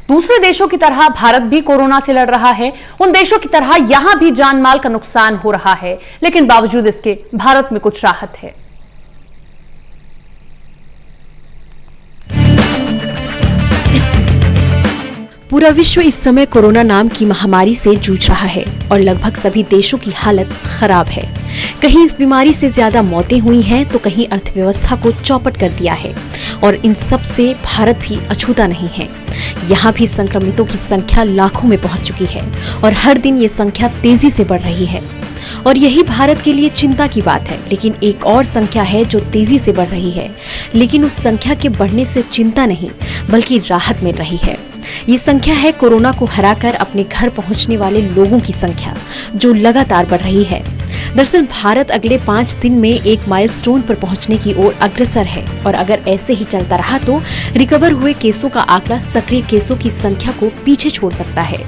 दूसरे देशों की तरह भारत भी कोरोना से लड़ रहा है। उन देशों की तरह यहां भी जान माल का नुकसान हो रहा है, लेकिन बावजूद इसके भारत में कुछ राहत है। पूरा विश्व इस समय कोरोना नाम की महामारी से जूझ रहा है और लगभग सभी देशों की हालत खराब है। कहीं इस बीमारी से ज्यादा मौतें हुई हैं तो कहीं अर्थव्यवस्था को चौपट कर दिया है और इन सब से भारत भी अछूता नहीं है। यहाँ भी संक्रमितों की संख्या लाखों में पहुंच चुकी है और हर दिन ये संख्या तेजी से बढ़ रही है और यही भारत के लिए चिंता की बात है। लेकिन एक और संख्या है जो तेजी से बढ़ रही है, लेकिन उस संख्या के बढ़ने से चिंता नहीं बल्कि राहत मिल रही है। ये संख्या है कोरोना को हराकर अपने घर पहुंचने वाले लोगों की संख्या, जो लगातार बढ़ रही है। दरअसल भारत अगले 5 दिन में एक माइलस्टोन पर पहुंचने की ओर अग्रसर है और अगर ऐसे ही चलता रहा तो रिकवर हुए केसों का आंकड़ा सक्रिय केसों की संख्या को पीछे छोड़ सकता है।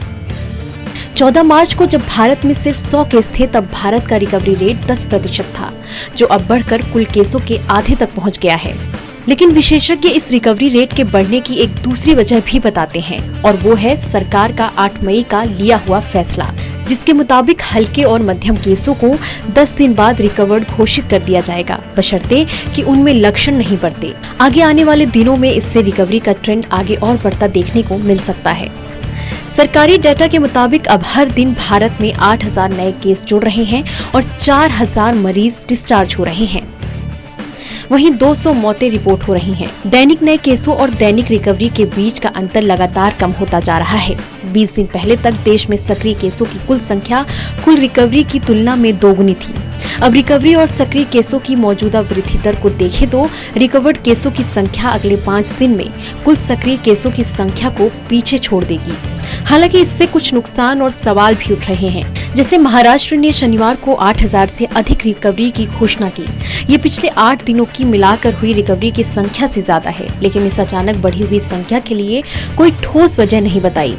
14 मार्च को जब भारत में सिर्फ 100 केस थे तब भारत का रिकवरी रेट 10% था, जो अब बढ़कर कुल केसों के आधे तक पहुंच गया है। लेकिन विशेषज्ञ इस रिकवरी रेट के बढ़ने की एक दूसरी वजह भी बताते हैं और वो है सरकार का 8 मई का लिया हुआ फैसला, जिसके मुताबिक हल्के और मध्यम केसों को 10 दिन बाद रिकवर्ड घोषित कर दिया जाएगा, बशर्ते कि उनमें लक्षण नहीं बढ़ते। आगे आने वाले दिनों में इससे रिकवरी का ट्रेंड आगे और बढ़ता देखने को मिल सकता है। सरकारी डाटा के मुताबिक अब हर दिन भारत में 8,000 नए केस जुड़ रहे हैं और 4,000 मरीज डिस्चार्ज हो रहे हैं। वहीं 200 मौतें रिपोर्ट हो रही हैं। दैनिक नए केसों और दैनिक रिकवरी के बीच का अंतर लगातार कम होता जा रहा है। 20 दिन पहले तक देश में सक्रिय केसों की कुल संख्या कुल रिकवरी की तुलना में दोगुनी थी। अब रिकवरी और सक्रिय केसों की मौजूदा वृद्धि दर को देखें तो रिकवर्ड केसों की संख्या अगले 5 दिन में कुल सक्रिय केसों की संख्या को पीछे छोड़ देगी। हालांकि इससे कुछ नुकसान और सवाल भी उठ रहे हैं। जैसे महाराष्ट्र ने शनिवार को 8,000 से अधिक रिकवरी की घोषणा की। ये पिछले 8 दिनों की मिलाकर हुई रिकवरी की संख्या से ज्यादा है, लेकिन इस अचानक बढ़ी हुई संख्या के लिए कोई ठोस वजह नहीं बताई।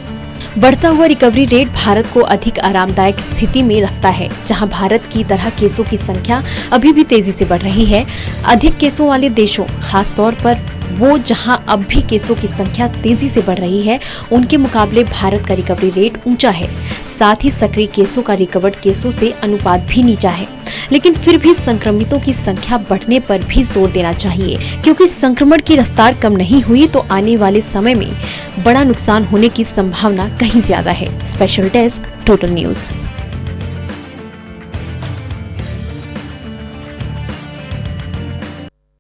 बढ़ता हुआ रिकवरी रेट भारत को अधिक आरामदायक स्थिति में रखता है, जहां भारत की तरह केसों की संख्या अभी भी तेजी से बढ़ रही है। अधिक केसों वाले देशों, खास तौर पर वो जहां अब भी केसों की संख्या तेजी से बढ़ रही है, उनके मुकाबले भारत का रिकवरी रेट ऊंचा है। साथ ही सक्रिय केसों का रिकवर्ड केसों से अनुपात भी नीचा है। लेकिन फिर भी संक्रमितों की संख्या बढ़ने पर भी जोर देना चाहिए, क्योंकि संक्रमण की रफ्तार कम नहीं हुई तो आने वाले समय में बड़ा नुकसान होने की संभावना कहीं ज्यादा है। Special desk, total news.